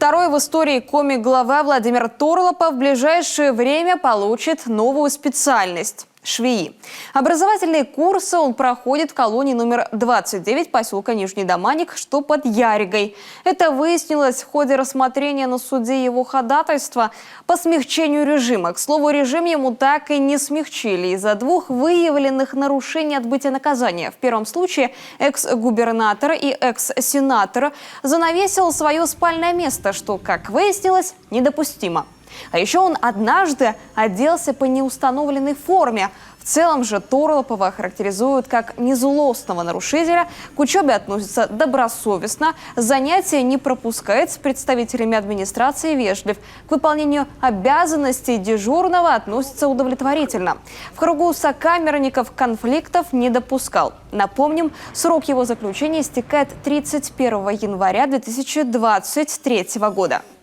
Второй в истории комик-глава Владимир Торлопов в ближайшее время получит новую специальность – швеи. Образовательные курсы он проходит в колонии номер 29 поселка Нижний Доманик, что под Яригой. Это выяснилось в ходе рассмотрения на суде его ходатайства по смягчению режима. К слову, режим ему так и не смягчили из-за двух выявленных нарушений отбытия наказания. В первом случае экс-губернатор и экс-сенатор занавесил свое спальное место, что, как выяснилось, недопустимо. А еще он однажды оделся по неустановленной форме. В целом же Торлопова характеризуют как незлостного нарушителя, к учебе относится добросовестно, занятия не пропускает, с представителями администрации вежлив, к выполнению обязанностей дежурного относится удовлетворительно. В кругу сокамерников конфликтов не допускал. Напомним, срок его заключения истекает 31 января 2023 года.